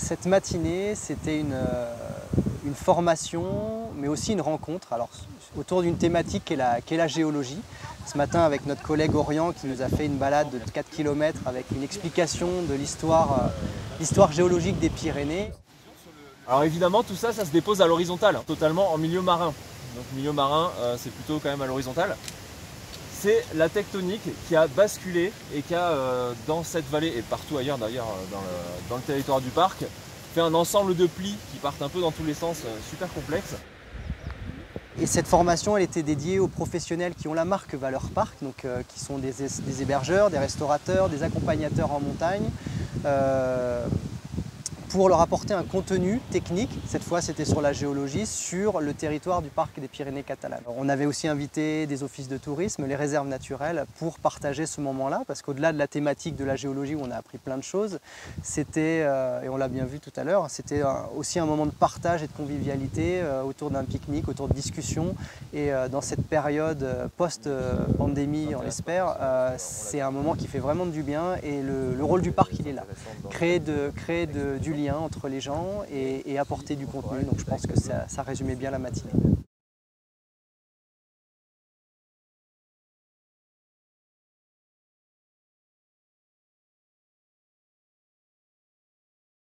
Cette matinée, c'était une formation, mais aussi une rencontre, alors, autour d'une thématique qui est la géologie. Ce matin, avec notre collègue Orient, qui nous a fait une balade de 4 km avec une explication de l'histoire géologique des Pyrénées. Alors évidemment, tout ça, ça se dépose à l'horizontale, totalement en milieu marin. Donc milieu marin, c'est plutôt quand même à l'horizontale. C'est la tectonique qui a basculé et qui a, dans cette vallée et partout ailleurs d'ailleurs dans le territoire du parc, fait un ensemble de plis qui partent un peu dans tous les sens, super complexes. Et cette formation, elle était dédiée aux professionnels qui ont la marque Valeurs Parc, donc, qui sont des hébergeurs, des restaurateurs, des accompagnateurs en montagne, pour leur apporter un contenu technique, cette fois c'était sur la géologie, sur le territoire du parc des Pyrénées catalanes. On avait aussi invité des offices de tourisme, les réserves naturelles, pour partager ce moment-là, parce qu'au-delà de la thématique de la géologie où on a appris plein de choses, c'était, et on l'a bien vu tout à l'heure, c'était aussi un moment de partage et de convivialité autour d'un pique-nique, autour de discussions. Et dans cette période post-pandémie, on l'espère, c'est un moment qui fait vraiment du bien et le rôle du parc il est là. Créer du lien entre les gens et apporter du contenu, donc je pense que ça résumait bien la matinée.